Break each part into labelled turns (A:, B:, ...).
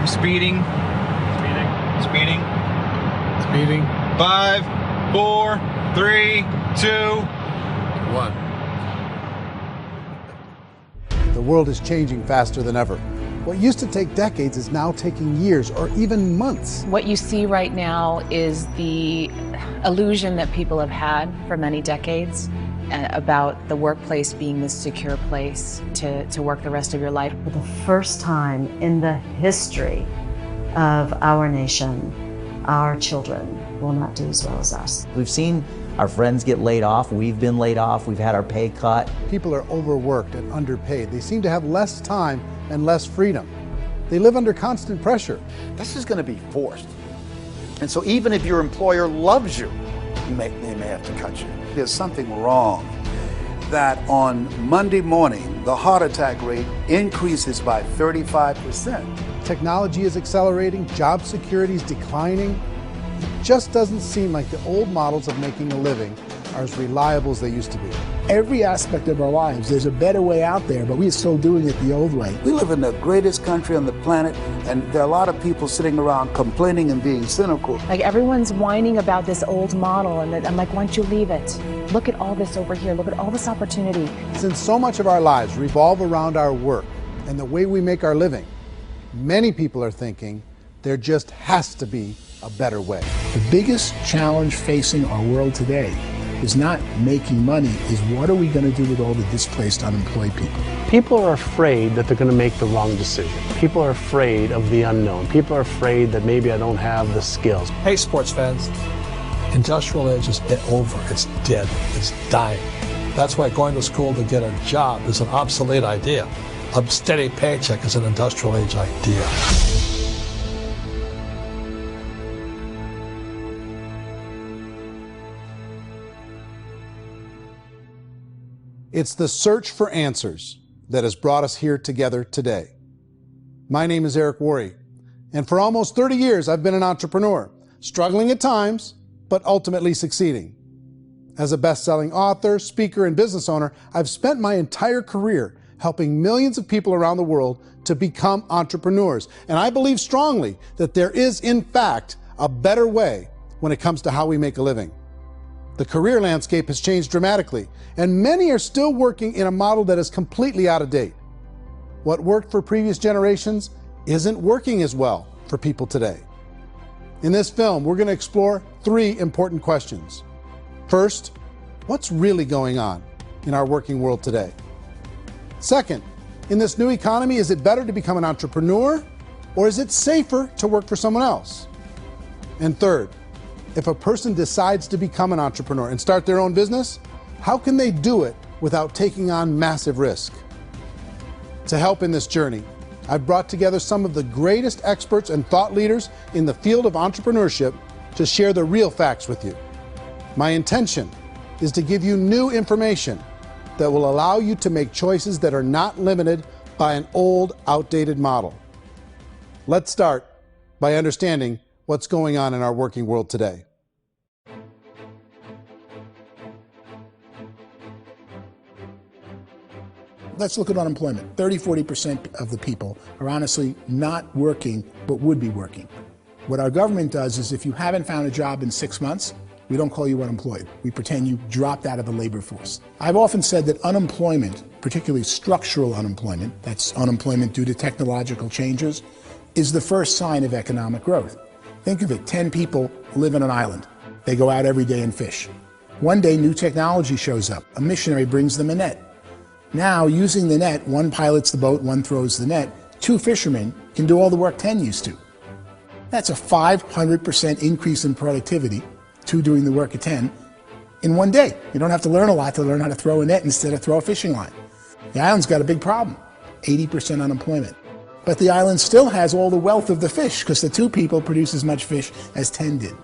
A: Speeding. Speeding.
B: Speeding.
A: 5, 4, 3, 2, 1.
C: The world is changing faster than ever. What used to take decades is now taking years or even months.
D: What you see right now is the illusion that people have had for many decades about the workplace being this secure place to work the rest of your life.
E: For the first time in the history of our nation, our children will not do as well as us.
F: We've seen our friends get laid off, we've been laid off, we've had our pay cut.
C: People are overworked and underpaid. They seem to have less time and less freedom. They live under constant pressure.
G: This is going to be forced. And so even if your employer loves you, they may have to cut you. There's something wrong that on Monday morning, the heart attack rate increases by 35%.
C: Technology is accelerating, job security is declining. It just doesn't seem like the old models of making a living are as reliable as they used to be.
H: Every aspect of our lives, there's a better way out there, but we're still doing it the old way.
G: We live in the greatest country on the planet, and there are a lot of people sitting around complaining and being cynical.
D: Like everyone's whining about this old model, and I'm like, why don't you leave it? Look at all this over here. Look at all this opportunity.
C: Since so much of our lives revolve around our work and the way we make our living, many people are thinking there just has to be a better way.
H: The biggest challenge facing our world today is not making money, is what are we going to do with all the displaced, unemployed people?
B: People are afraid that they're going to make the wrong decision. People are afraid of the unknown. People are afraid that maybe I don't have the skills.
I: Hey, sports fans, industrial age is over. It's dead. It's dying. That's why going to school to get a job is an obsolete idea. A steady paycheck is an industrial age idea.
C: It's the search for answers that has brought us here together today. My name is Worre, and for almost 30 years I've been an entrepreneur, struggling at times, but ultimately succeeding. As a best-selling author, speaker, and business owner, I've spent my entire career helping millions of people around the world to become entrepreneurs. And I believe strongly that there is, in fact, a better way when it comes to how we make a living. The career landscape has changed dramatically, and many are still working in a model that is completely out of date. What worked for previous generations isn't working as well for people today. In this film, we're going to explore 3 important questions. First, what's really going on in our working world today? Second, in this new economy, is it better to become an entrepreneur, or is it safer to work for someone else? And third, if a person decides to become an entrepreneur and start their own business, how can they do it without taking on massive risk? To help in this journey, I've brought together some of the greatest experts and thought leaders in the field of entrepreneurship to share the real facts with you. My intention is to give you new information that will allow you to make choices that are not limited by an old, outdated model. Let's start by understanding what's going on in our working world today.
H: Let's look at unemployment. 30–40% of the people are honestly not working, but would be working. What our government does is if you haven't found a job in 6 months, we don't call you unemployed. We pretend you dropped out of the labor force. I've often said that unemployment, particularly structural unemployment, that's unemployment due to technological changes, is the first sign of economic growth. Think of it, 10 people live on an island. They go out every day and fish. One day, new technology shows up. A missionary brings them a net. Now, using the net, one pilots the boat, one throws the net. 2 fishermen can do all the work 10 used to. That's a 500% increase in productivity, 2 doing the work of 10, in one day. You don't have to learn a lot to learn how to throw a net instead of throw a fishing line. The island's got a big problem, 80% unemployment. But the island still has all the wealth of the fish because the 2 people produce as much fish as 10 did.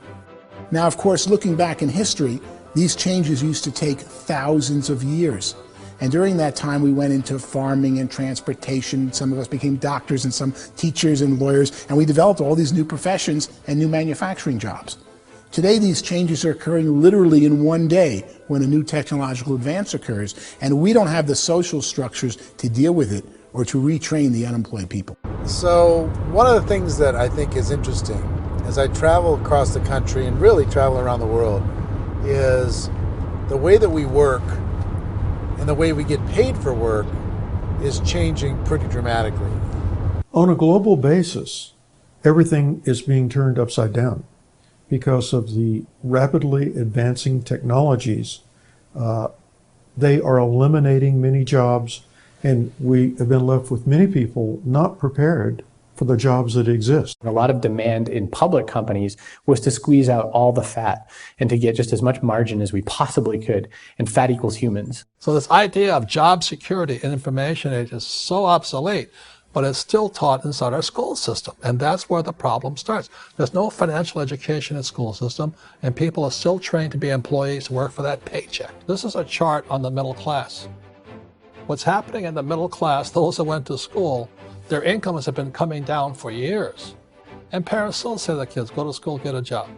H: Now, of course, looking back in history, these changes used to take thousands of years. And during that time, we went into farming and transportation. Some of us became doctors and some teachers and lawyers, and we developed all these new professions and new manufacturing jobs. Today, these changes are occurring literally in one day when a new technological advance occurs, and we don't have the social structures to deal with it or to retrain the unemployed people.
C: So one of the things that I think is interesting as I travel across the country and really travel around the world is the way that we work and the way we get paid for work is changing pretty dramatically.
J: On a global basis, everything is being turned upside down because of the rapidly advancing technologies. They are eliminating many jobs, and we have been left with many people not prepared for the jobs that exist.
K: A lot of demand in public companies was to squeeze out all the fat and to get just as much margin as we possibly could, and fat equals humans.
I: So this idea of job security in information age is so obsolete, but it's still taught inside our school system, and that's where the problem starts. There's no financial education in the school system, and people are still trained to be employees to work for that paycheck. This is a chart on the middle class. What's happening in the middle class, those that went to school, their incomes have been coming down for years. And parents still say to their kids, go to school, get a job.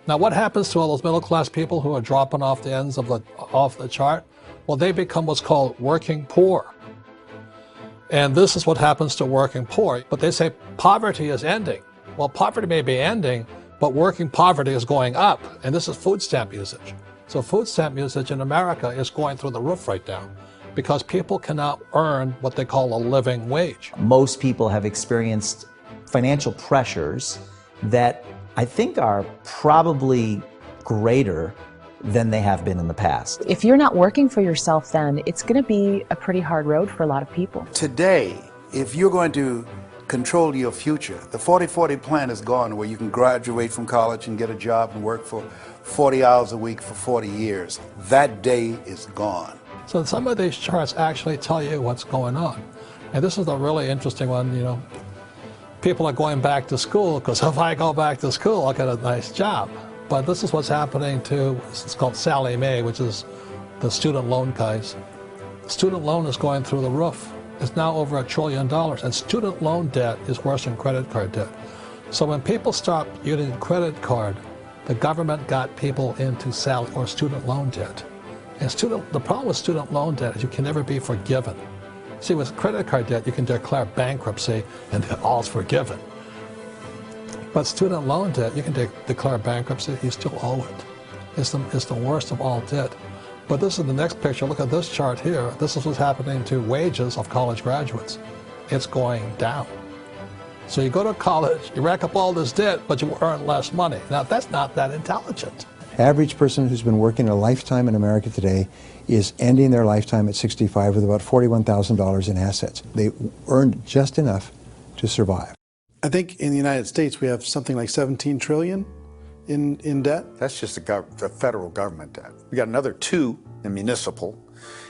I: Now what happens to all those middle class people who are dropping off the ends of the chart? Well, they become what's called working poor. And this is what happens to working poor. But they say poverty is ending. Well, poverty may be ending, but working poverty is going up. And this is food stamp usage. So food stamp usage in America is going through the roof right now, because people cannot earn what they call a living wage.
F: Most people have experienced financial pressures that I think are probably greater than they have been in the past.
D: If you're not working for yourself, then it's going to be a pretty hard road for a lot of people.
G: Today, if you're going to control your future, the 40-40 plan is gone, where you can graduate from college and get a job and work for 40 hours a week for 40 years. That day is gone.
I: So some of these charts actually tell you what's going on. And this is a really interesting one, you know. People are going back to school because if I go back to school, I'll get a nice job. But this is what's happening to, it's called Sallie Mae, which is the student loan guys. Student loan is going through the roof. It's now over $1 trillion, and student loan debt is worse than credit card debt. So when people stopped using credit card, the government got people into student loan debt. And the problem with student loan debt is you can never be forgiven. See, with credit card debt, you can declare bankruptcy and all's forgiven. But student loan debt, you can declare bankruptcy, you still owe it. It's the worst of all debt. But this is the next picture. Look at this chart here. This is what's happening to wages of college graduates. It's going down. So you go to college, you rack up all this debt, but you earn less money. Now, that's not that intelligent.
L: Average person who's been working a lifetime in America today is ending their lifetime at 65 with about $41,000 in assets. They earned just enough to survive.
C: I think in the United States we have something like 17 trillion in debt.
G: That's just the federal government debt. We got another 2 in municipal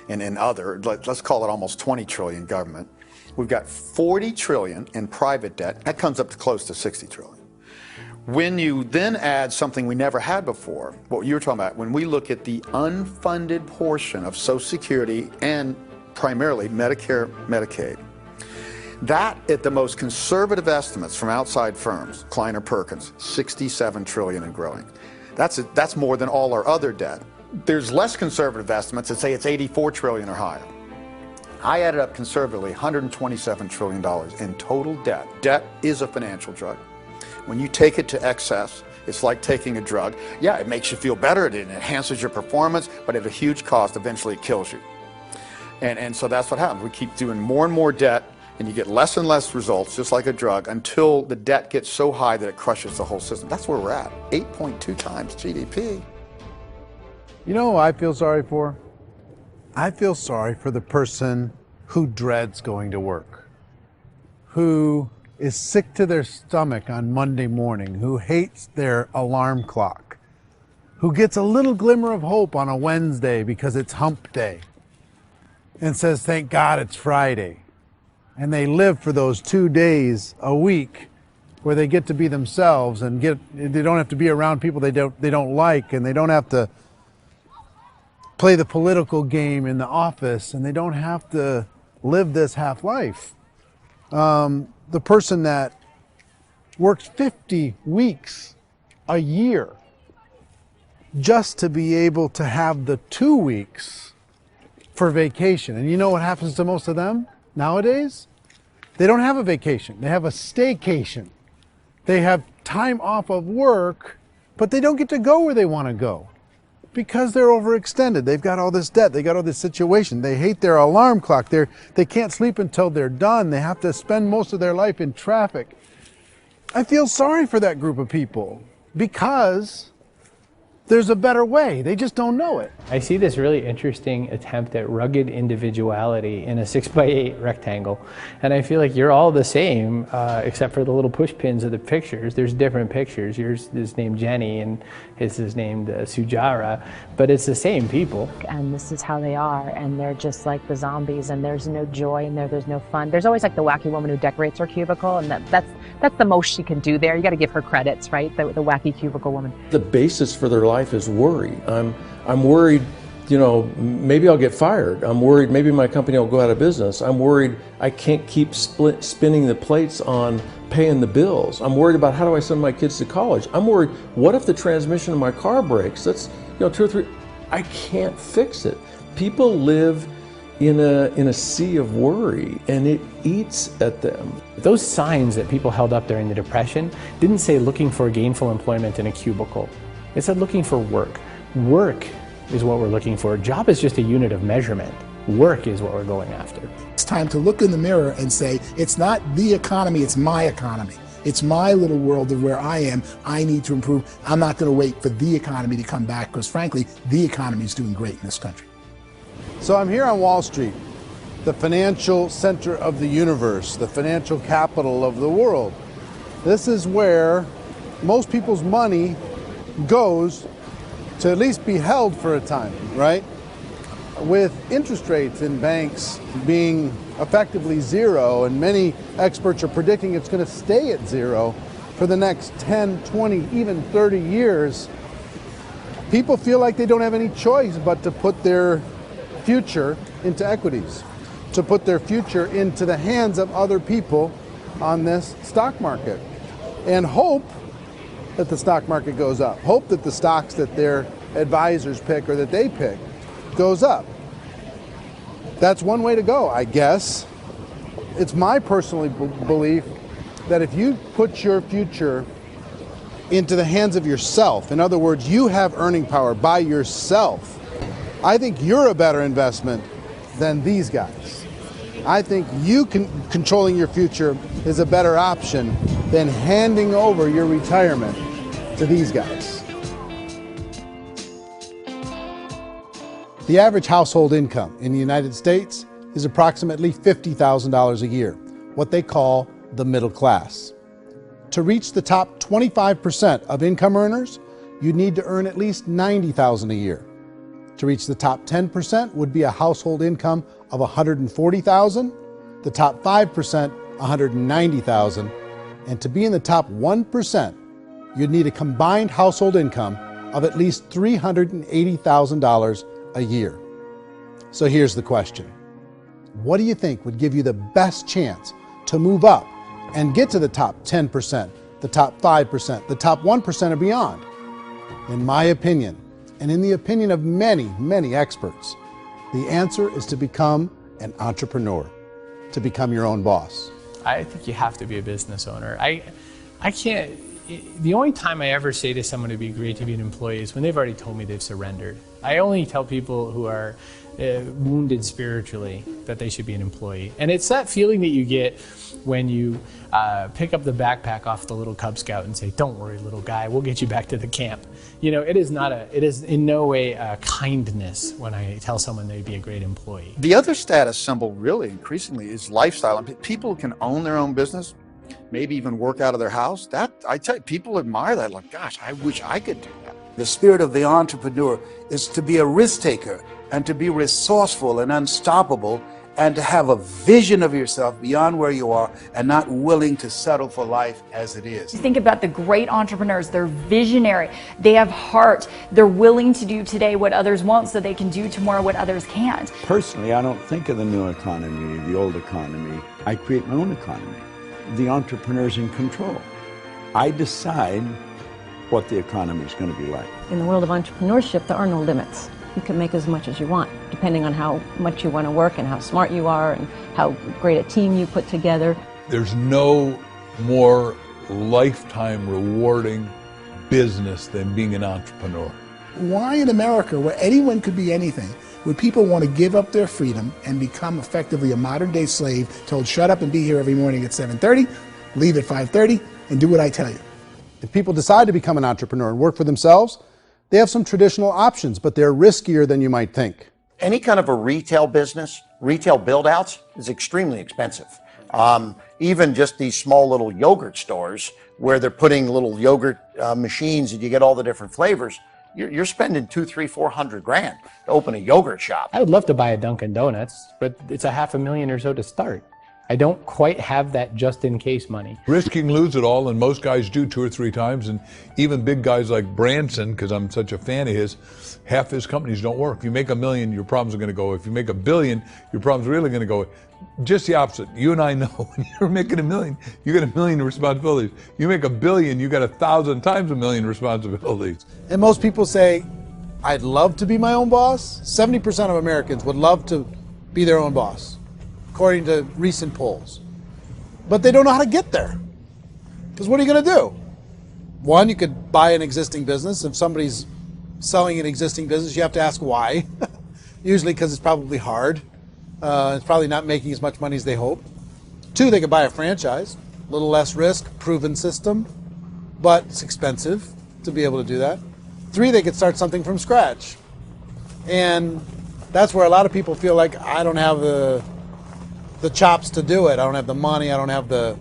G: and in other, let's call it almost 20 trillion government. We've got 40 trillion in private debt. That comes up to close to 60 trillion. When you then add something we never had before, what you were talking about, when we look at the unfunded portion of Social Security and primarily Medicare, Medicaid, that, at the most conservative estimates from outside firms, Kleiner Perkins, 67 trillion and growing. That's more than all our other debt. There's less conservative estimates that say it's 84 trillion or higher. I added up conservatively $127 trillion in total debt. Debt is a financial drug. When you take it to excess, it's like taking a drug. Yeah, it makes you feel better, it enhances your performance, but at a huge cost, eventually it kills you. And so that's what happens. We keep doing more and more debt, and you get less and less results, just like a drug, until the debt gets so high that it crushes the whole system. That's where we're at, 8.2 times GDP.
C: You know who I feel sorry for? I feel sorry for the person who dreads going to work, who is sick to their stomach on Monday morning, who hates their alarm clock, who gets a little glimmer of hope on a Wednesday because it's hump day and says, thank God it's Friday. And they live for those 2 days a week where they get to be themselves and they don't have to be around people they don't like, and they don't have to play the political game in the office, and they don't have to live this half life. The person that works 50 weeks a year just to be able to have the 2 weeks for vacation. And you know what happens to most of them? Nowadays, they don't have a vacation. They have a staycation. They have time off of work, but they don't get to go where they want to go because they're overextended. They've got all this debt. They got all this situation. They hate their alarm clock. They can't sleep until they're done. They have to spend most of their life in traffic. I feel sorry for that group of people because there's a better way. They just don't know it.
K: I see this really interesting attempt at rugged individuality in a 6x8 rectangle. And I feel like you're all the same, except for the little push pins of the pictures. There's different pictures. Yours is named Jenny and his is named Sujara, but it's the same people.
D: And this is how they are, and they're just like the zombies, and there's no joy in there, there's no fun. There's always like the wacky woman who decorates her cubicle, and that's the most she can do there. You got to give her credits, right? The wacky cubicle woman.
M: The basis for their life is worry. I'm worried, you know, maybe I'll get fired. I'm worried maybe my company will go out of business. I'm worried I can't keep spinning the plates on paying the bills. I'm worried about how do I send my kids to college. I'm worried, what if the transmission of my car breaks? That's, you know, 2 or 3, I can't fix it. People live in a sea of worry, and it eats at them.
K: Those signs that people held up during the Depression didn't say looking for gainful employment in a cubicle. It said looking for work. Work is what we're looking for. Job is just a unit of measurement. Work is what we're going after.
H: It's time to look in the mirror and say, it's not the economy, it's my economy. It's my little world of where I am. I need to improve. I'm not going to wait for the economy to come back because, frankly, the economy is doing great in this country.
C: So I'm here on Wall Street, the financial center of the universe, the financial capital of the world. This is where most people's money goes to at least be held for a time, right? With interest rates in banks being effectively zero, and many experts are predicting it's going to stay at zero for the next 10, 20, even 30 years, people feel like they don't have any choice but to put their future into equities, to put their future into the hands of other people on this stock market, and hope that the stock market goes up, hope that the stocks that their advisors pick or that they pick goes up. That's one way to go, I guess. It's my personal belief that if you put your future into the hands of yourself, in other words, you have earning power by yourself, I think you're a better investment than these guys. I think you controlling your future is a better option than handing over your retirement to these guys. The average household income in the United States is approximately $50,000 a year, what they call the middle class. To reach the top 25% of income earners, you'd need to earn at least $90,000 a year. To reach the top 10% would be a household income of $140,000, the top 5%, $190,000, and to be in the top 1%, you'd need a combined household income of at least $380,000 a year. So here's the question. What do you think would give you the best chance to move up and get to the top 10%, the top 5%, the top 1% or beyond? In my opinion, and in the opinion of many, many experts, the answer is to become an entrepreneur, to become your own boss.
K: I think you have to be a business owner. I can't, the only time I ever say to someone it'd be great to be an employee is when they've already told me they've surrendered. I only tell people who are wounded spiritually that they should be an employee. And it's that feeling that you get when you pick up the backpack off the little Cub Scout and say, "Don't worry, little guy, we'll get you back to the camp." You know, it is in no way a kindness when I tell someone they'd be a great employee.
G: The other status symbol really increasingly is lifestyle. And people can own their own business, maybe even work out of their house. That, I tell you, people admire that. Like, gosh, I wish I could do that. The spirit of the entrepreneur is to be a risk taker and to be resourceful and unstoppable and to have a vision of yourself beyond where you are and not willing to settle for life as it is.
N: Think about the great entrepreneurs. They're visionary. They have heart. They're willing to do today what others won't so they can do tomorrow what others can't.
O: Personally, I don't think of the new economy, the old economy. I create my own economy. The entrepreneur's in control. I decide what the economy is going to be like.
P: In the world of entrepreneurship, there are no limits. You can make as much as you want. depending on how much you want to work and how smart you are and how great a team you put together.
Q: There's no more lifetime rewarding business than being an entrepreneur.
H: Why in America, where anyone could be anything, would people want to give up their freedom and become effectively a modern-day slave, told shut up and be here every morning at 7:30, leave at 5:30, and do what I tell you?
C: If people decide to become an entrepreneur and work for themselves, they have some traditional options, but they're riskier than you might think.
R: Any kind of a retail business, retail build-outs, is extremely expensive. Even just these small little yogurt stores where they're putting little yogurt machines and you get all the different flavors, you're spending $200,000, $300,000, $400,000 to open a yogurt shop.
K: I would love to buy a Dunkin' Donuts, but it's $500,000 or so to start. I don't quite have that just-in-case money.
Q: Risking lose it all, and most guys do 2 or 3 times, and even big guys like Branson, because I'm such a fan of his, half his companies don't work. If you make $1 million, your problems are going to go. If you make $1 billion, your problems are really going to go. Just the opposite. You and I know when you're making $1 million, you get $1 million responsibilities. You make $1 billion, you got 1,000 times $1 million responsibilities.
C: And most people say, I'd love to be my own boss. 70% of Americans would love to be their own boss, according to recent polls. But they don't know how to get there. Because what are you going to do? One, you could buy an existing business. If somebody's selling an existing business, you have to ask why. Usually because it's probably hard. It's probably not making as much money as they hope. 2, they could buy a franchise. A little less risk, proven system, but it's expensive to be able to do that. 3, they could start something from scratch. And that's where a lot of people feel like, I don't have the chops to do it. I don't have the money. I don't have the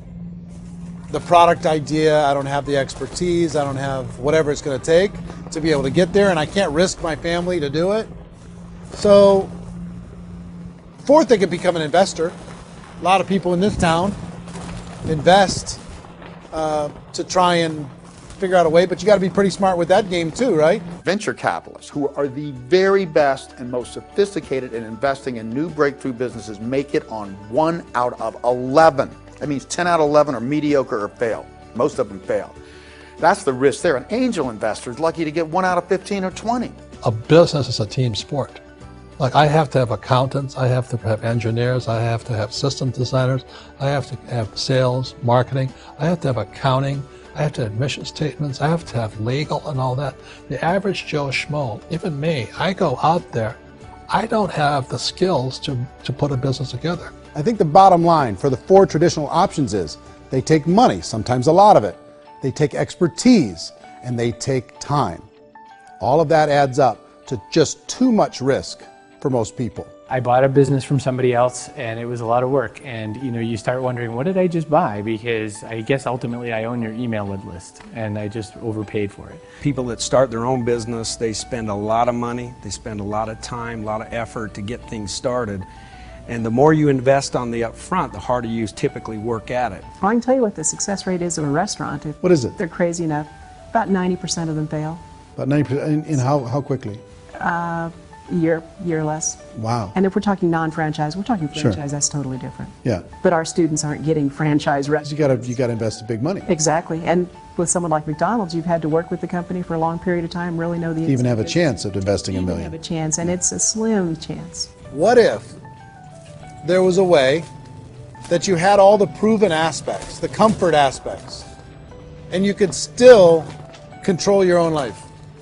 C: product idea. I don't have the expertise. I don't have whatever it's going to take to be able to get there, and I can't risk my family to do it. So, 4th, they could become an investor. A lot of people in this town invest to try and figure out a way, but you got to be pretty smart with that game too, right?
G: Venture capitalists, who are the very best and most sophisticated in investing in new breakthrough businesses, make it on 1 out of 11. That means 10 out of 11 are mediocre or fail. Most of them fail. That's the risk there. An angel investor is lucky to get 1 out of 15 or 20.
I: A business is a team sport. Like, I have to have accountants, I have to have engineers, I have to have system designers, I have to have sales, marketing, I have to have accounting, I have to have mission statements, I have to have legal and all that. The average Joe Schmo, even me, I go out there, I don't have the skills to put a business together.
C: I think the bottom line for the 4 traditional options is they take money, sometimes a lot of it. They take expertise, and they take time. All of that adds up to just too much risk for most people.
K: I bought a business from somebody else and it was a lot of work, and you start wondering, what did I just buy? Because I guess ultimately I own your email list and I just overpaid for it.
S: People that start their own business, they spend a lot of money, they spend a lot of time, a lot of effort to get things started. And the more you invest on the upfront, the harder you typically work at it.
T: I can tell you what the success rate is of a restaurant.
C: What is it?
T: They're crazy enough. About 90% of them fail.
C: About 90%, in how quickly?
T: Year or less.
C: Wow.
T: And if we're talking non-franchise, we're talking franchise,
C: Sure.
T: That's totally different.
C: Yeah.
T: But our students aren't getting franchise restaurants.
C: You gotta invest big money.
T: Exactly. And with someone like McDonald's, you've had to work with the company for a long period of time, really know the
C: Even have a
T: business.
C: chance of investing $1 million.
T: Have a chance, and it's a slim chance.
C: What if there was a way that you had all the proven aspects, the comfort aspects, and you could still control your own life?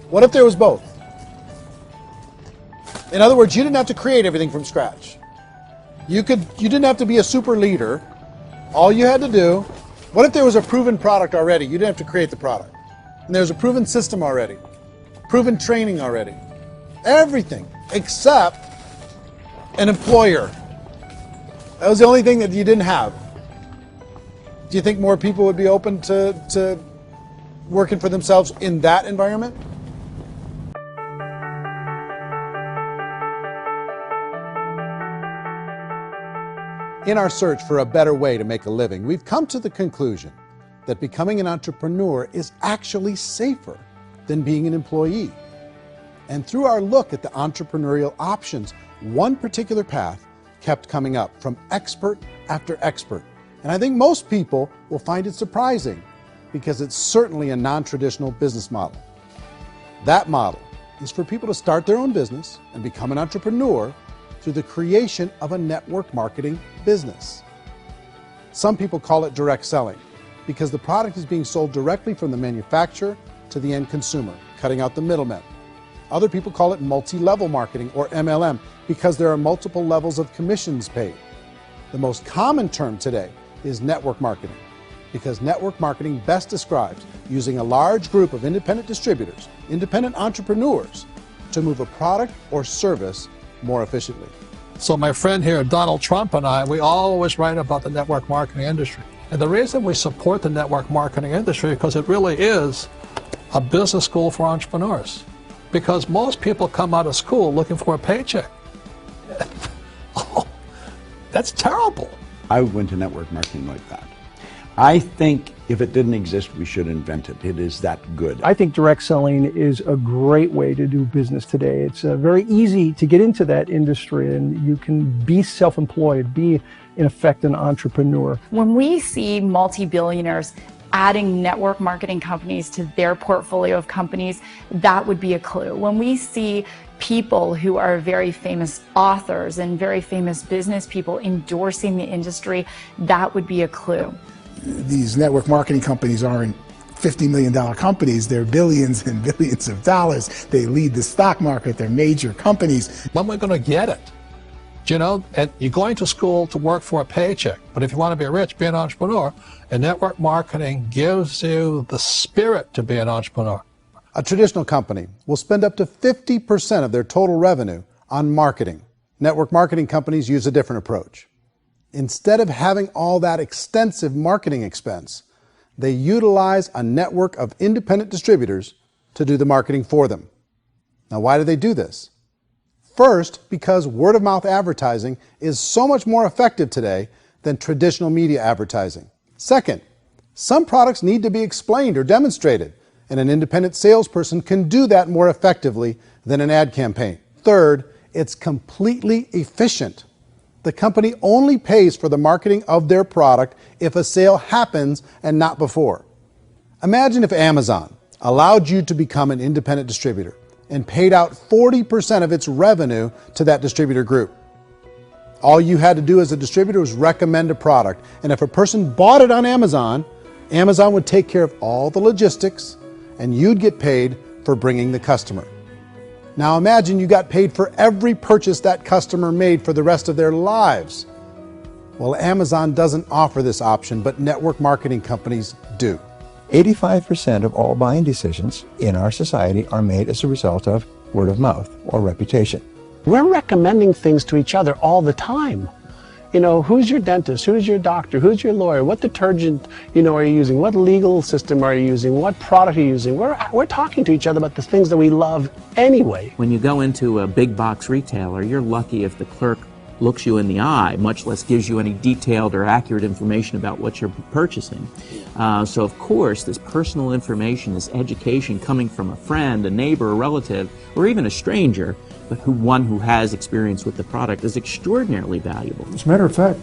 C: What if there was both? In other words, you didn't have to create everything from scratch. You didn't have to be a super leader. All you had to do, what if there was a proven product already? You didn't have to create the product. And there's a proven system already, proven training already. Everything except an employer. That was the only thing that you didn't have. Do you think more people would be open to working for themselves in that environment? In our search for a better way to make a living, we've come to the conclusion that becoming an entrepreneur is actually safer than being an employee. And through our look at the entrepreneurial options, one particular path kept coming up from expert after expert. And I think most people will find it surprising because it's certainly a non-traditional business model. That model is for people to start their own business and become an entrepreneur through the creation of a network marketing business. Some people call it direct selling because the product is being sold directly from the manufacturer to the end consumer, cutting out the middlemen. Other people call it multi-level marketing, or MLM, because there are multiple levels of commissions paid. The most common term today is network marketing, because network marketing best describes using a large group of independent distributors, independent entrepreneurs, to move a product or service more efficiently.
I: So my friend here, Donald Trump, and I, we always write about the network marketing industry. And the reason we support the network marketing industry is because it really is a business school for entrepreneurs. Because most people come out of school looking for a paycheck. Oh, that's terrible.
O: I went to network marketing like that. I think if it didn't exist, we should invent it. It is that good.
U: I think direct selling is a great way to do business today. It's very easy to get into that industry, and you can be self-employed, be, in effect, an entrepreneur.
N: When we see multi-billionaires adding network marketing companies to their portfolio of companies, that would be a clue. When we see people who are very famous authors and very famous business people endorsing the industry, that would be a clue.
H: These network marketing companies aren't $50 million companies. They're billions and billions of dollars. They lead the stock market. They're major companies.
I: When we're going to get it? You know, and you're going to school to work for a paycheck, but if you want to be rich, be an entrepreneur, and network marketing gives you the spirit to be an entrepreneur.
C: A traditional company will spend up to 50% of their total revenue on marketing. Network marketing companies use a different approach. Instead of having all that extensive marketing expense, they utilize a network of independent distributors to do the marketing for them. Now, why do they do this? First, because word-of-mouth advertising is so much more effective today than traditional media advertising. Second, some products need to be explained or demonstrated, and an independent salesperson can do that more effectively than an ad campaign. Third, it's completely efficient. The company only pays for the marketing of their product if a sale happens and not before. Imagine if Amazon allowed you to become an independent distributor and paid out 40% of its revenue to that distributor group. All you had to do as a distributor was recommend a product, and if a person bought it on Amazon, Amazon would take care of all the logistics, and you'd get paid for bringing the customer. Now imagine you got paid for every purchase that customer made for the rest of their lives. Well, Amazon doesn't offer this option, but network marketing companies do.
L: 85% of all buying decisions in our society are made as a result of word of mouth or reputation.
B: We're recommending things to each other all the time. You know, who's your dentist? Who's your doctor? Who's your lawyer? What detergent, are you using? What legal system are you using? What product are you using? We're talking to each other about the things that we love anyway.
V: When you go into a big box retailer, you're lucky if the clerk looks you in the eye, much less gives you any detailed or accurate information about what you're purchasing. So of course, this personal information, this education coming from a friend, a neighbor, a relative, or even a stranger, but one who has experience with the product is extraordinarily valuable.
J: As a matter of fact,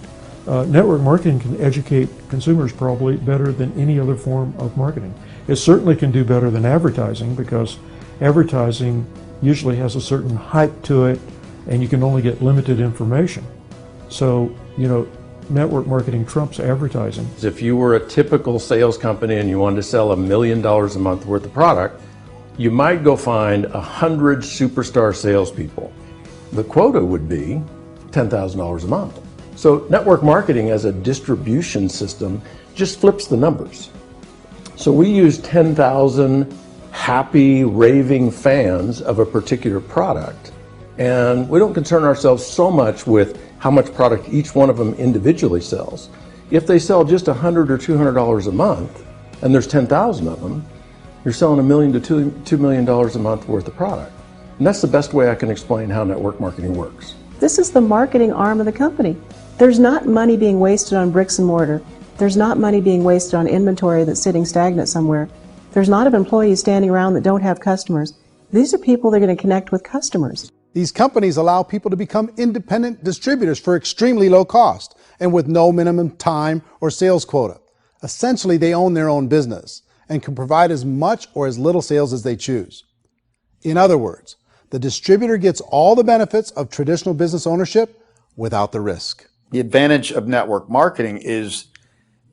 J: network marketing can educate consumers probably better than any other form of marketing. It certainly can do better than advertising, because advertising usually has a certain hype to it, and you can only get limited information. So, network marketing trumps advertising.
M: If you were a typical sales company and you wanted to sell $1 million a month worth of product, you might go find 100 superstar salespeople. The quota would be $10,000 a month. So network marketing as a distribution system just flips the numbers. So we use 10,000 happy, raving fans of a particular product, and we don't concern ourselves so much with how much product each one of them individually sells. If they sell just $100 or $200 a month, and there's 10,000 of them, you're selling $1 million to $2 million a month worth of product. And that's the best way I can explain how network marketing works.
T: This is the marketing arm of the company. There's not money being wasted on bricks and mortar. There's not money being wasted on inventory that's sitting stagnant somewhere. There's not of employees standing around that don't have customers. These are people that are going to connect with customers.
C: These companies allow people to become independent distributors for extremely low cost and with no minimum time or sales quota. Essentially, they own their own business and can provide as much or as little sales as they choose. In other words, The distributor gets all the benefits of traditional business ownership without the risk.
A: The advantage of network marketing is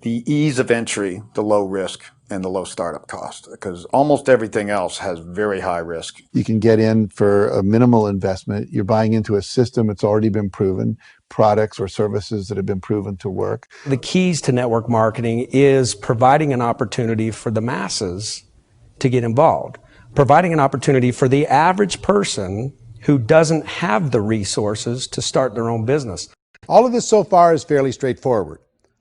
A: the ease of entry, the low risk, and the low startup cost, because almost everything else has very high risk.
E: You can get in for a minimal investment. You're buying into a system that's already been proven, products or services that have been proven to work.
S: The keys to network marketing is providing an opportunity for the masses to get involved, providing an opportunity for the average person who doesn't have the resources to start their own business.
C: All of this so far is fairly straightforward,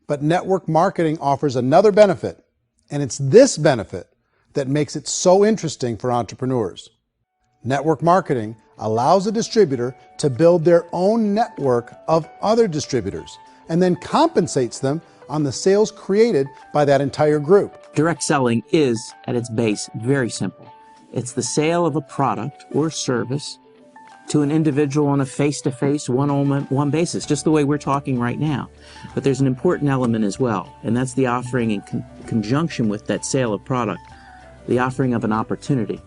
C: but network marketing offers another benefit, and it's this benefit that makes it so interesting for entrepreneurs. Network marketing allows a distributor to build their own network of other distributors and then compensates them on the sales created by that entire group.
V: Direct selling is, at its base, very simple. It's the sale of a product or service to an individual on a face-to-face, one-on-one basis, just the way we're talking right now. But there's an important element as well, and that's the offering in conjunction with that sale of product, the offering of an opportunity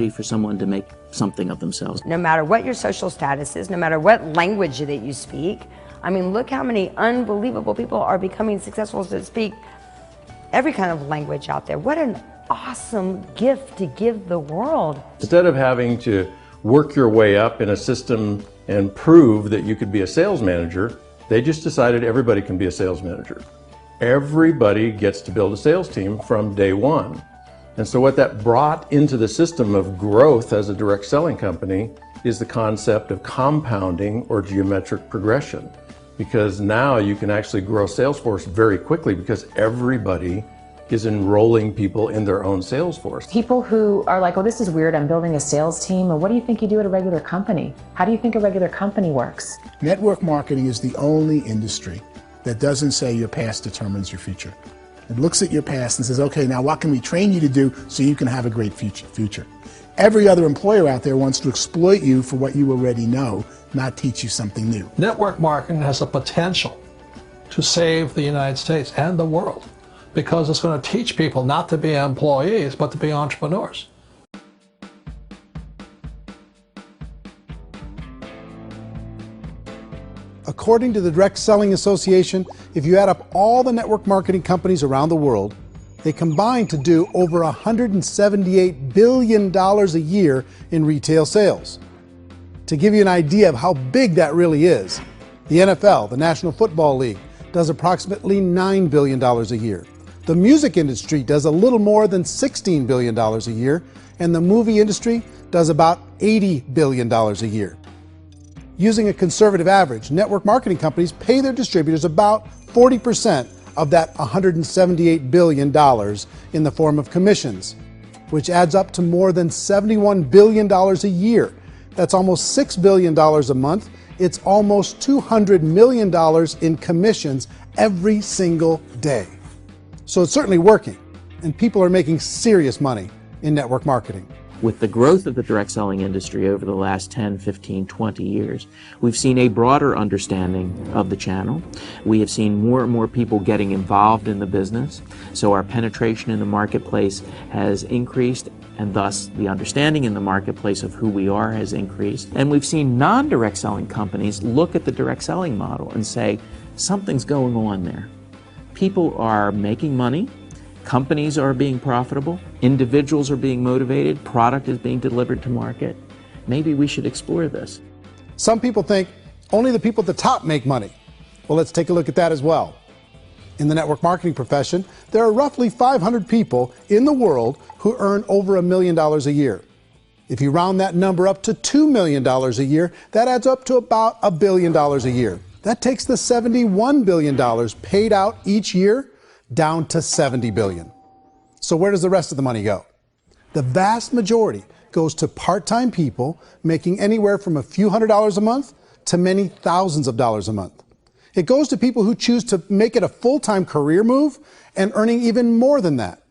V: for someone to make something of themselves.
W: No matter what your social status is, no matter what language that you speak, I mean, look how many unbelievable people are becoming successful to speak every kind of language out there. What an awesome gift to give the world.
M: Instead of having to work your way up in a system and prove that you could be a sales manager, they just decided everybody can be a sales manager. Everybody gets to build a sales team from day one. And so what that brought into the system of growth as a direct selling company is the concept of compounding or geometric progression. Because now you can actually grow sales force very quickly because everybody is enrolling people in their own sales force.
D: People who are like, oh, this is weird, I'm building a sales team. Or what do you think you do at a regular company? How do you think a regular company works?
H: Network marketing is the only industry that doesn't say your past determines your future. It looks at your past and says, okay, now what can we train you to do so you can have a great future? Every other employer out there wants to exploit you for what you already know, not teach you something new.
I: Network marketing has the potential to save the United States and the world, because it's going to teach people not to be employees, but to be entrepreneurs.
C: According to the Direct Selling Association, if you add up all the network marketing companies around the world, they combine to do over $178 billion a year in retail sales. To give you an idea of how big that really is, the NFL, the National Football League, does approximately $9 billion a year. The music industry does a little more than $16 billion a year, and the movie industry does about $80 billion a year. Using a conservative average, network marketing companies pay their distributors about 40% of that $178 billion in the form of commissions, which adds up to more than $71 billion a year. That's almost $6 billion a month. It's almost $200 million in commissions every single day. So it's certainly working, and people are making serious money in network marketing.
V: With the growth of the direct selling industry over the last 10, 15, 20 years, we've seen a broader understanding of the channel. We have seen more and more people getting involved in the business, so our penetration in the marketplace has increased, and thus the understanding in the marketplace of who we are has increased. And we've seen non-direct selling companies look at the direct selling model and say, something's going on there. People are making money, companies are being profitable, individuals are being motivated, product is being delivered to market. Maybe we should explore this.
C: Some people think only the people at the top make money. Well, let's take a look at that as well. In the network marketing profession, there are roughly 500 people in the world who earn over $1 million a year. If you round that number up to $2 million a year, that adds up to about $1 billion a year. That takes the $71 billion paid out each year down to $70 billion. So where does the rest of the money go? The vast majority goes to part-time people making anywhere from a few $100s a month to many thousands of dollars a month. It goes to people who choose to make it a full-time career move and earning even more than that.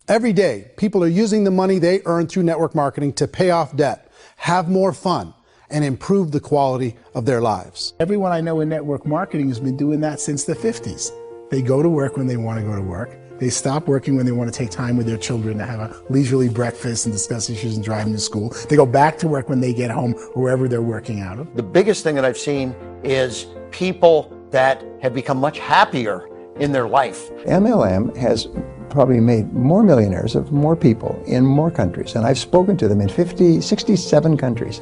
C: Every day, people are using the money they earn through network marketing to pay off debt, have more fun, and improve the quality of their lives.
H: Everyone I know in network marketing has been doing that since the 50s. They go to work when they want to go to work. They stop working when they want to take time with their children to have a leisurely breakfast and discuss issues and driving to school. They go back to work when they get home, wherever they're working out of.
F: The biggest thing that I've seen is people that have become much happier in their life.
L: MLM has probably made more millionaires of more people in more countries, and I've spoken to them in 67 countries,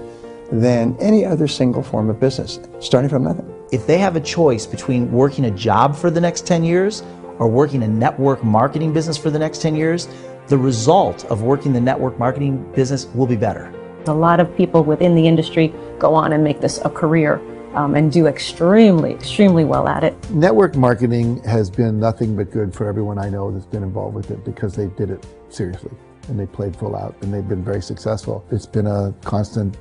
L: than any other single form of business, starting from nothing.
P: If they have a choice between working a job for the next 10 years or working a network marketing business for the next 10 years, the result of working the network marketing business will be better.
R: A lot of people within the industry go on and make this a career and do extremely well at it.
E: Network marketing has been nothing but good for everyone I know that's been involved with it because they did it seriously and they played full out and they've been very successful. It's been a constant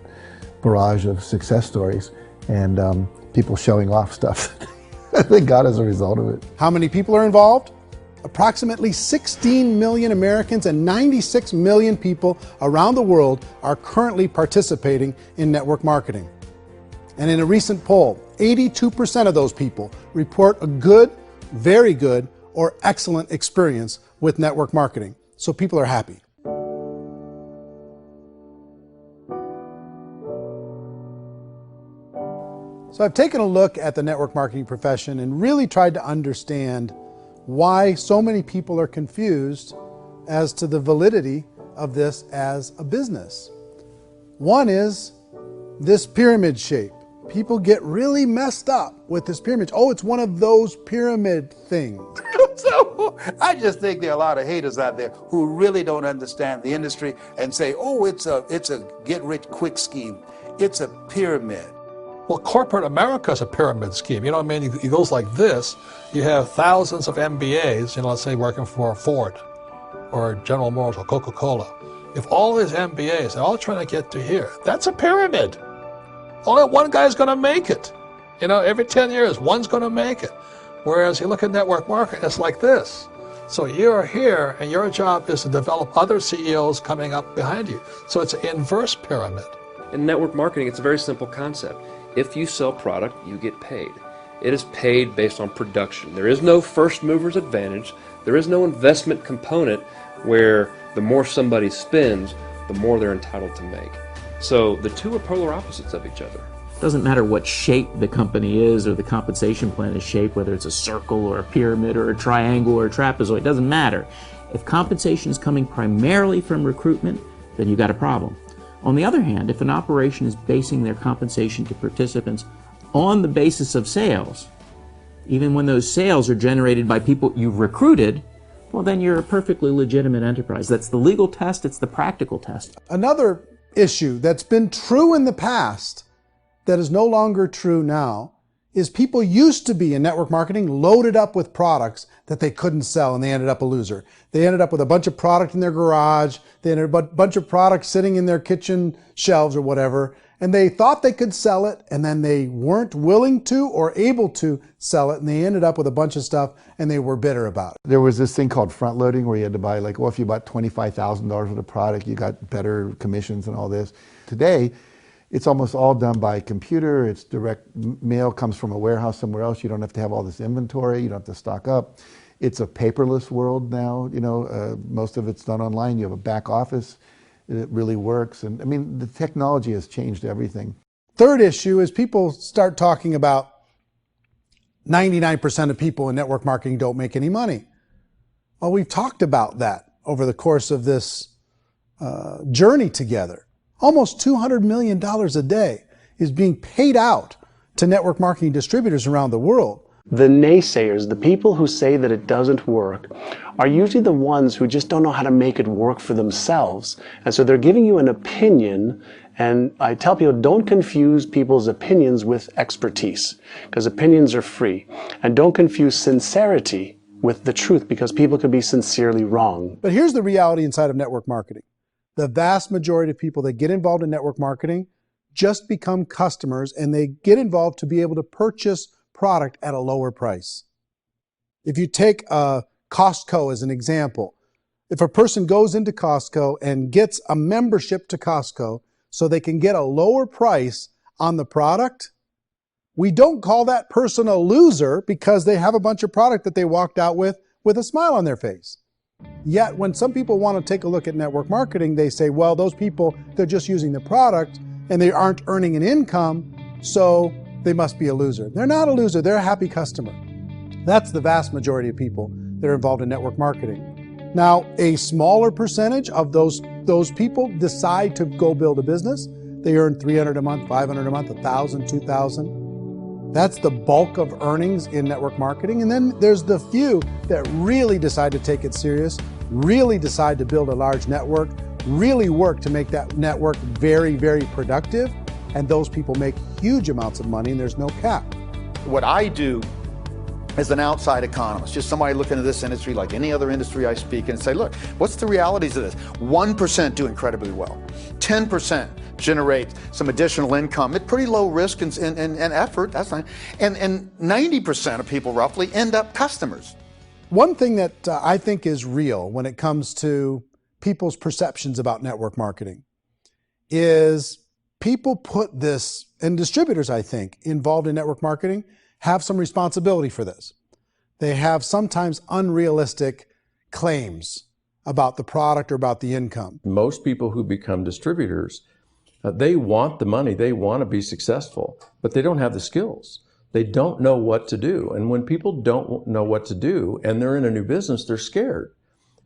E: barrage of success stories and people showing off stuff they got as a result of it.
C: How many people are involved? Approximately 16 million Americans and 96 million people around the world are currently participating in network marketing. And in a recent poll, 82% of those people report a good, very good, or excellent experience with network marketing. So people are happy. So I've taken a look at the network marketing profession and really tried to understand why so many people are confused as to the validity of this as a business. One is this pyramid shape. People get really messed up with this pyramid. Oh, it's one of those pyramid things.
G: So I just think there are a lot of haters out there who really don't understand the industry and say, oh, it's a get-rich-quick scheme. It's a pyramid.
I: Well, corporate America is a pyramid scheme. You know what I mean? It goes like this. You have thousands of MBAs, let's say working for Ford or General Motors or Coca-Cola. If all these MBAs, they're all trying to get to here, that's a pyramid. Only one guy's going to make it. Every 10 years, one's going to make it. Whereas you look at network marketing, it's like this. So you're here, and your job is to develop other CEOs coming up behind you. So it's an inverse pyramid.
X: In network marketing, it's a very simple concept. If you sell product, you get paid. It is paid based on production. There is no first mover's advantage. There is no investment component where the more somebody spends, the more they're entitled to make. So the two are polar opposites of each other.
V: It doesn't matter what shape the company is or the compensation plan is shaped, whether it's a circle or a pyramid or a triangle or a trapezoid, it doesn't matter. If compensation is coming primarily from recruitment, then you've got a problem. On the other hand, if an operation is basing their compensation to participants on the basis of sales, even when those sales are generated by people you've recruited, well, then you're a perfectly legitimate enterprise. That's the legal test, it's the practical test.
C: Another issue that's been true in the past that is no longer true now is people used to be in network marketing loaded up with products that they couldn't sell and they ended up a loser. They ended up with a bunch of product in their garage, they ended up with a bunch of products sitting in their kitchen shelves or whatever, and they thought they could sell it and then they weren't willing to or able to sell it and they ended up with a bunch of stuff and they were bitter about it.
E: There was this thing called front loading where you had to buy if you bought $25,000 worth of product, you got better commissions and all this. Today, it's almost all done by computer. It's direct mail comes from a warehouse somewhere else. You don't have to have all this inventory. You don't have to stock up. It's a paperless world now. Most of it's done online. You have a back office. It really works. And I mean, the technology has changed everything.
C: Third issue is people start talking about 99% of people in network marketing don't make any money. Well, we've talked about that over the course of this journey together. Almost $200 million a day is being paid out to network marketing distributors around the world.
B: The naysayers, the people who say that it doesn't work, are usually the ones who just don't know how to make it work for themselves. And so they're giving you an opinion, and I tell people, don't confuse people's opinions with expertise, because opinions are free. And don't confuse sincerity with the truth, because people can be sincerely wrong.
C: But here's the reality inside of network marketing. The vast majority of people that get involved in network marketing just become customers, and they get involved to be able to purchase product at a lower price. If you take Costco as an example, if a person goes into Costco and gets a membership to Costco so they can get a lower price on the product, we don't call that person a loser because they have a bunch of product that they walked out with with a smile on their face. Yet when some people want to take a look at network marketing, they say, well, those people, they're just using the product and they aren't earning an income, so they must be a loser. They're not a loser, they're a happy customer. That's the vast majority of people that are involved in network marketing. Now, a smaller percentage of those people decide to go build a business. They earn $300 a month, $500 a month, $1,000, $2,000. That's the bulk of earnings in network marketing. And then there's the few that really decide to take it serious, really decide to build a large network, really work to make that network very, very productive. And those people make huge amounts of money and there's no cap.
A: What I do as an outside economist, just somebody looking at this industry like any other industry I speak and say, look, what's the realities of this? 1% do incredibly well. 10% generate some additional income at pretty low risk and effort, that's fine. And 90% of people roughly end up customers.
C: One thing that I think is real when it comes to people's perceptions about network marketing is people put this, and distributors, I think, involved in network marketing have some responsibility for this. They have sometimes unrealistic claims about the product or about the income.
M: Most people who become distributors, they want the money, they want to be successful, but they don't have the skills. They don't know what to do. And when people don't know what to do and they're in a new business, they're scared.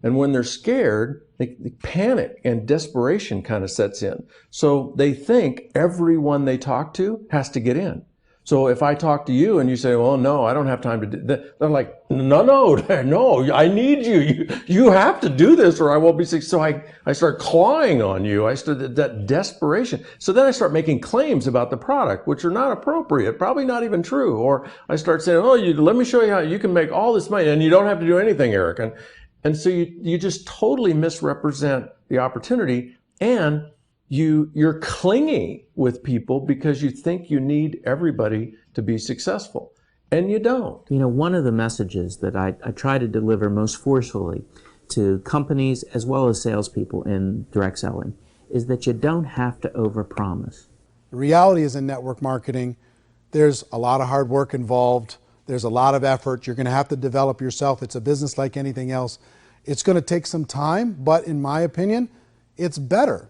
M: And when they're scared, they panic and desperation kind of sets in. So they think everyone they talk to has to get in. So if I talk to you and you say, well, no, I don't have time to do that, they're like, no, I need you. You have to do this or I won't be successful. So I start clawing on you. I start that desperation. So then I start making claims about the product, which are not appropriate, probably not even true. Or I start saying, oh, let me show you how you can make all this money and you don't have to do anything, Eric. And so you just totally misrepresent the opportunity, and you're clingy with people because you think you need everybody to be successful, and you don't.
V: You know, one of the messages that I try to deliver most forcefully to companies as well as salespeople in direct selling is that you don't have to overpromise.
C: The reality is in network marketing, there's a lot of hard work involved. There's a lot of effort. You're going to have to develop yourself. It's a business like anything else. It's going to take some time, but in my opinion, it's better.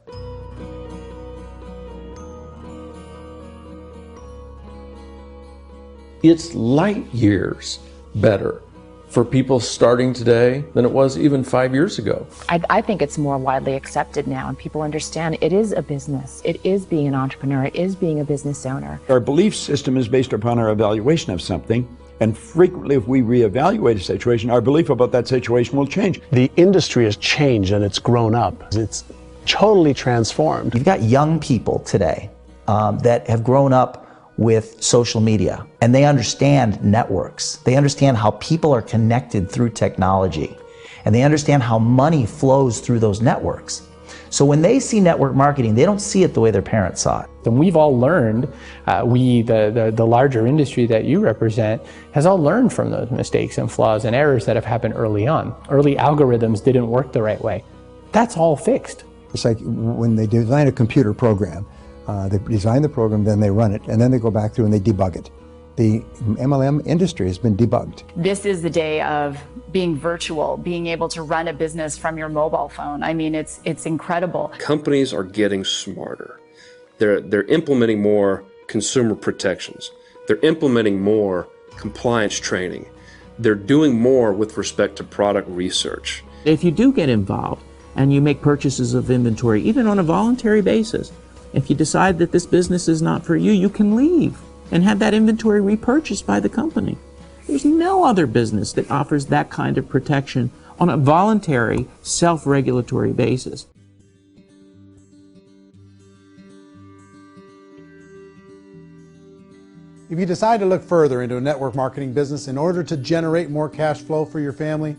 M: It's light years better for people starting today than it was even 5 years ago.
D: I think it's more widely accepted now, and people understand it is a business. It is being an entrepreneur. It is being a business owner.
K: Our belief system is based upon our evaluation of something. And frequently, if we reevaluate a situation, our belief about that situation will change.
B: The industry has changed and it's grown up. It's totally transformed.
P: You've got young people today that have grown up with social media, and they understand networks. They understand how people are connected through technology, and they understand how money flows through those networks. So when they see network marketing, they don't see it the way their parents saw it.
O: And we've all learned, the larger industry that you represent, has all learned from those mistakes and flaws and errors that have happened early on. Early algorithms didn't work the right way. That's all fixed.
L: It's like when they design a computer program, they design the program, then they run it, and then they go back through and they debug it. The MLM industry has been debugged.
N: This is the day of being virtual, being able to run a business from your mobile phone. I mean, it's incredible.
X: Companies are getting smarter. They're implementing more consumer protections. They're implementing more compliance training. They're doing more with respect to product research.
V: If you do get involved and you make purchases of inventory, even on a voluntary basis, if you decide that this business is not for you, you can leave and have that inventory repurchased by the company. There's no other business that offers that kind of protection on a voluntary, self-regulatory basis.
C: If you decide to look further into a network marketing business in order to generate more cash flow for your family,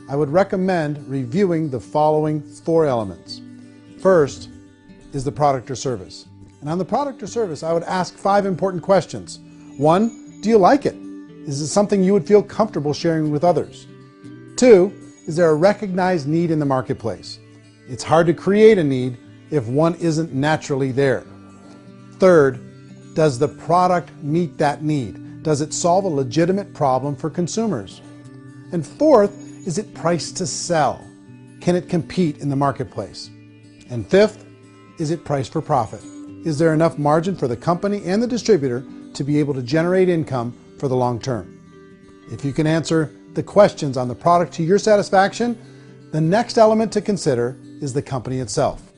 C: I would recommend reviewing the following 4 elements. First is the product or service. And on the product or service, I would ask 5 important questions. 1, do you like it? Is it something you would feel comfortable sharing with others? 2, is there a recognized need in the marketplace? It's hard to create a need if one isn't naturally there. 3rd, does the product meet that need? Does it solve a legitimate problem for consumers? And 4th, is it priced to sell? Can it compete in the marketplace? And fifth, is it priced for profit? Is there enough margin for the company and the distributor to be able to generate income for the long term? If you can answer the questions on the product to your satisfaction, the next element to consider is the company itself.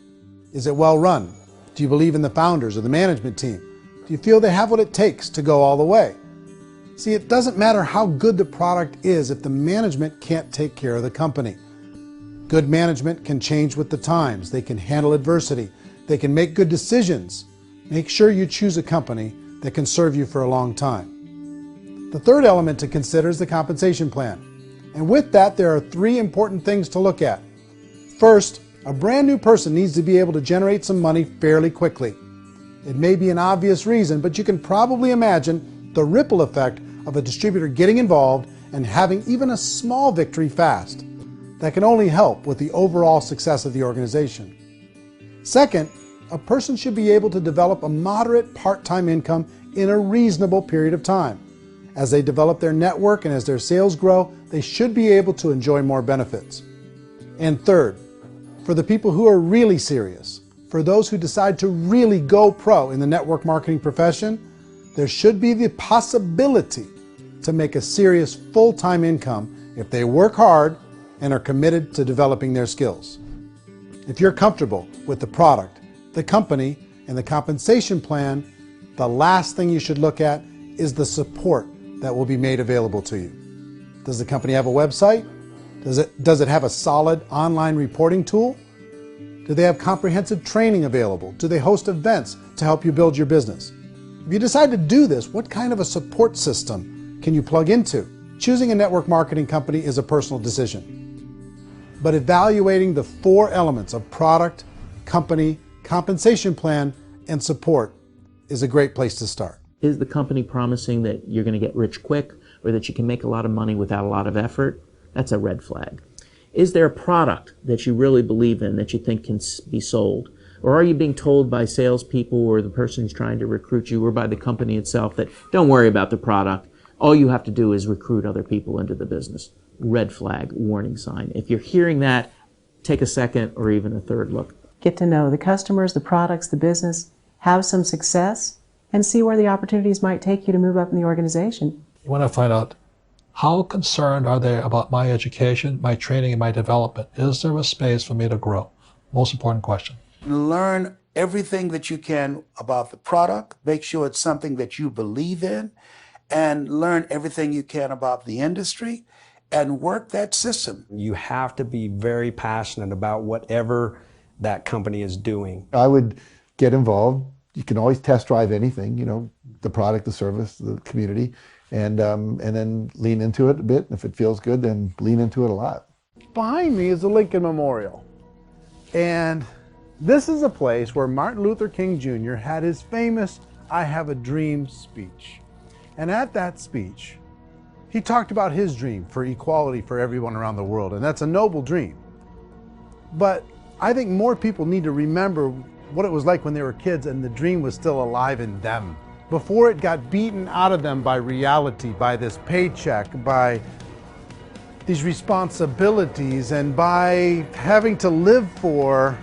C: Is it well run? Do you believe in the founders or the management team? Do you feel they have what it takes to go all the way? See, it doesn't matter how good the product is if the management can't take care of the company. Good management can change with the times. They can handle adversity. They can make good decisions. Make sure you choose a company that can serve you for a long time. The third element to consider is the compensation plan. And with that, there are 3 important things to look at. First, a brand new person needs to be able to generate some money fairly quickly. It may be an obvious reason, but you can probably imagine the ripple effect of a distributor getting involved and having even a small victory fast. That can only help with the overall success of the organization. Second, a person should be able to develop a moderate part-time income in a reasonable period of time. As they develop their network and as their sales grow, they should be able to enjoy more benefits. And third, for the people who are really serious, for those who decide to really go pro in the network marketing profession, there should be the possibility to make a serious full-time income if they work hard and are committed to developing their skills. If you're comfortable with the product, the company, and the compensation plan, the last thing you should look at is the support that will be made available to you. Does the company have a website? Does it have a solid online reporting tool? Do they have comprehensive training available? Do they host events to help you build your business? If you decide to do this, what kind of a support system can you plug into? Choosing a network marketing company is a personal decision. But evaluating the 4 elements of product, company, compensation plan, and support is a great place to start.
V: Is the company promising that you're going to get rich quick or that you can make a lot of money without a lot of effort? That's a red flag. Is there a product that you really believe in that you think can be sold? Or are you being told by salespeople or the person who's trying to recruit you or by the company itself that don't worry about the product, all you have to do is recruit other people into the business? Red flag, warning sign. If you're hearing that, take a second or even a third look.
J: Get to know the customers, the products, the business, have some success, and see where the opportunities might take you to move up in the organization.
I: You want to find out how concerned are they about my education, my training, and my development? Is there a space for me to grow? Most important question.
G: Learn everything that you can about the product. Make sure it's something that you believe in, and learn everything you can about the industry and work that system.
S: You have to be very passionate about whatever that company is doing.
E: I would get involved. You can always test drive anything, you know, the product, the service, the community, and then lean into it a bit. If it feels good, then lean into it a lot.
C: Behind me is the Lincoln Memorial. And this is a place where Martin Luther King Jr. had his famous "I Have a Dream" speech. And at that speech, he talked about his dream for equality for everyone around the world, and that's a noble dream. But I think more people need to remember what it was like when they were kids and the dream was still alive in them. Before it got beaten out of them by reality, by this paycheck, by these responsibilities, and by having to live for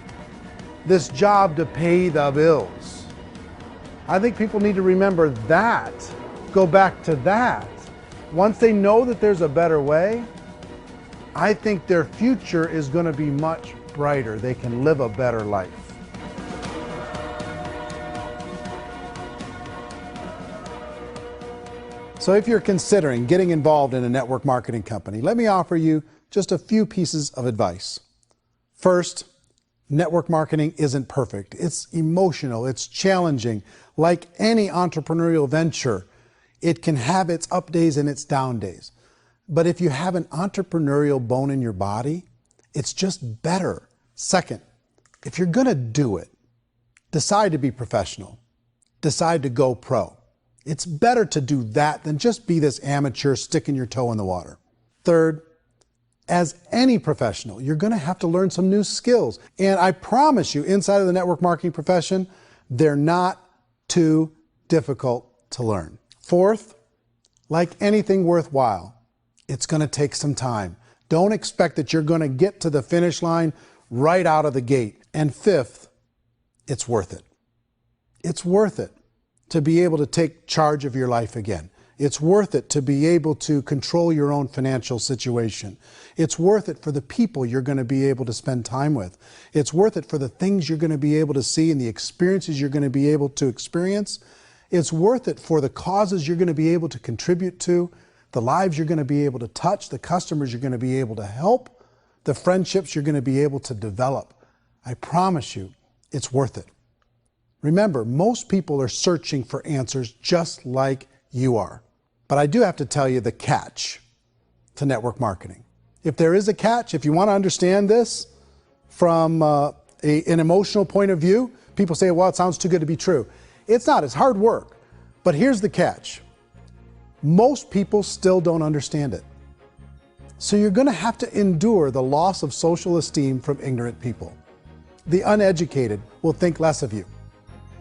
C: this job to pay the bills. I think people need to remember that, go back to that. Once they know that there's a better way, I think their future is going to be much brighter. They can live a better life. So if you're considering getting involved in a network marketing company, let me offer you just a few pieces of advice. First, network marketing isn't perfect. It's emotional, it's challenging. Like any entrepreneurial venture, it can have its up days and its down days. But if you have an entrepreneurial bone in your body, it's just better. Second, if you're gonna do it, decide to be professional. Decide to go pro. It's better to do that than just be this amateur sticking your toe in the water. Third, as any professional, you're gonna have to learn some new skills. And I promise you, inside of the network marketing profession, they're not too difficult to learn. Fourth, like anything worthwhile, it's gonna take some time. Don't expect that you're going to get to the finish line right out of the gate. And fifth, it's worth it. It's worth it to be able to take charge of your life again. It's worth it to be able to control your own financial situation. It's worth it for the people you're going to be able to spend time with. It's worth it for the things you're going to be able to see and the experiences you're going to be able to experience. It's worth it for the causes you're going to be able to contribute to, the lives you're going to be able to touch, the customers you're going to be able to help, the friendships you're going to be able to develop. I promise you, it's worth it. Remember, most people are searching for answers just like you are. But I do have to tell you the catch to network marketing. If there is a catch, if you want to understand this from an emotional point of view, people say, well, it sounds too good to be true. It's not, it's hard work. But here's the catch. Most people still don't understand it. So you're going to have to endure the loss of social esteem from ignorant people. The uneducated will think less of you.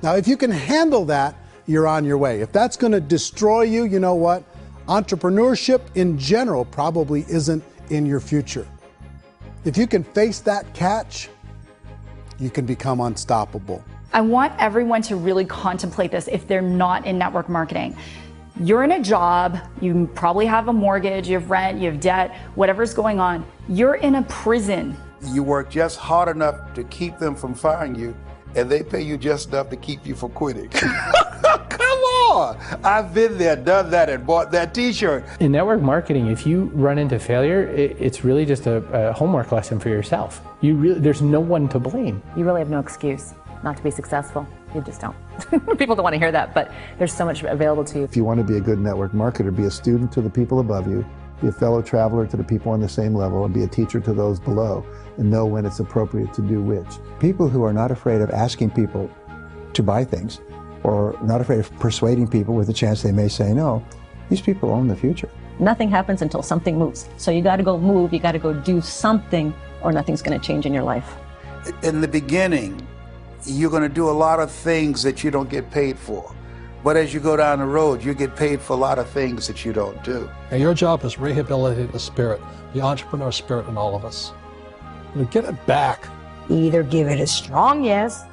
C: Now, if you can handle that, you're on your way. If that's going to destroy you, you know what? Entrepreneurship in general probably isn't in your future. If you can face that catch, you can become unstoppable.
N: I want everyone to really contemplate this if they're not in network marketing. You're in a job, you probably have a mortgage, you have rent, you have debt, whatever's going on. You're in a prison.
G: You work just hard enough to keep them from firing you, and they pay you just enough to keep you from quitting. Come on! I've been there, done that, and bought that t-shirt.
O: In network marketing, if you run into failure, it's really just a homework lesson for yourself. There's no one to blame.
D: You really have no excuse not to be successful. You just don't. People don't want to hear that, but there's so much available to you.
E: If you want to be a good network marketer, be a student to the people above you, be a fellow traveler to the people on the same level, and be a teacher to those below, and know when it's appropriate to do which.
L: People who are not afraid of asking people to buy things, or not afraid of persuading people with a chance they may say no, these people own the future.
R: Nothing happens until something moves. So you got to go move, you got to go do something, or nothing's going to change in your life.
G: In the beginning, you're going to do a lot of things that you don't get paid for. But as you go down the road, you get paid for a lot of things that you don't do.
I: And your job is rehabilitate the spirit, the entrepreneur spirit in all of us. Get it back.
Q: Either give it a strong yes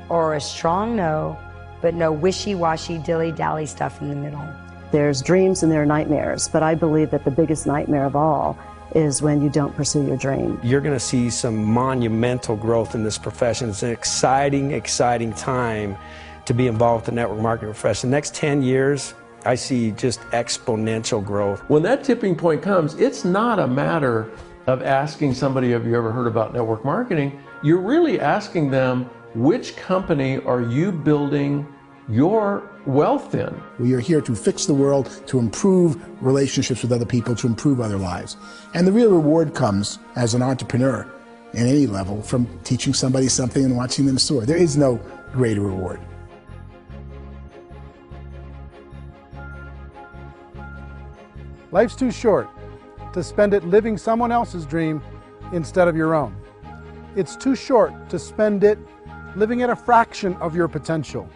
Q: or a strong no, but no wishy-washy, dilly-dally stuff in the middle.
J: There's dreams and there are nightmares, but I believe that the biggest nightmare of all is when you don't pursue your dream.
S: You're going to see some monumental growth in this profession. It's an exciting, exciting time to be involved with the network marketing profession. The next 10 years, I see just exponential growth.
M: When that tipping point comes, it's not a matter of asking somebody, have you ever heard about network marketing? You're really asking them, which company are you building your wealth in?
H: We are here to fix the world, to improve relationships with other people, to improve other lives. And the real reward comes as an entrepreneur at any level from teaching somebody something and watching them soar. There is no greater reward.
C: Life's too short to spend it living someone else's dream instead of your own. It's too short to spend it living at a fraction of your potential.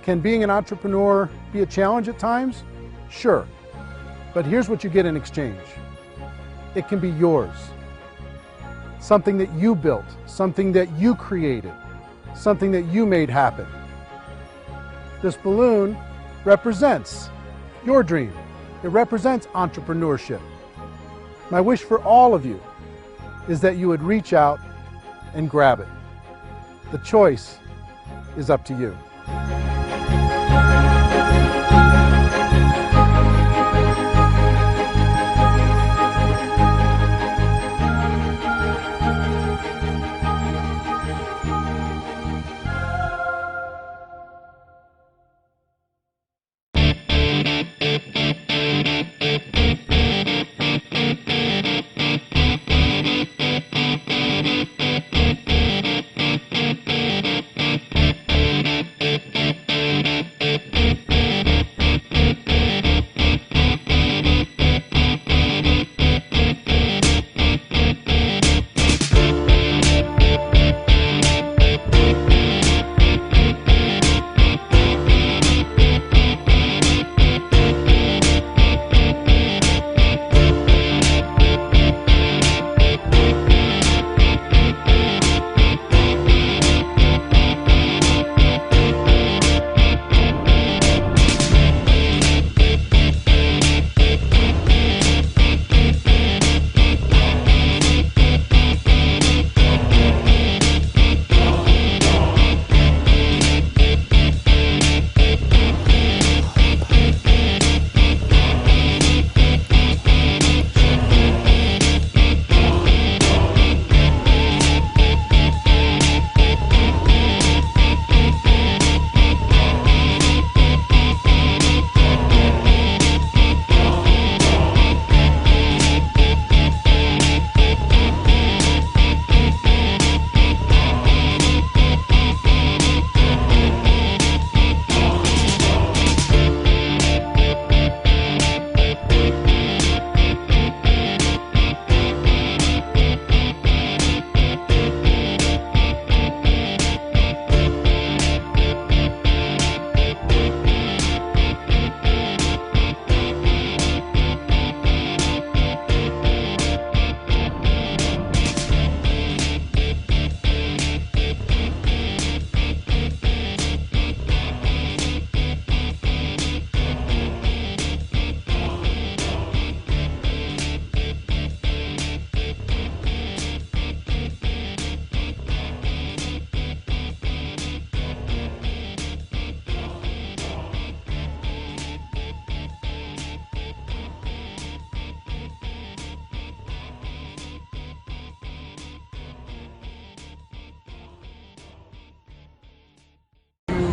C: Can being an entrepreneur be a challenge at times? Sure. But here's what you get in exchange. It can be yours. Something that you built, something that you created, something that you made happen. This balloon represents your dream. It represents entrepreneurship. My wish for all of you is that you would reach out and grab it. The choice is up to you.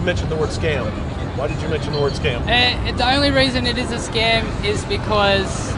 F: mentioned the word scam. Why did you mention the word scam?
T: The only reason it is a scam is because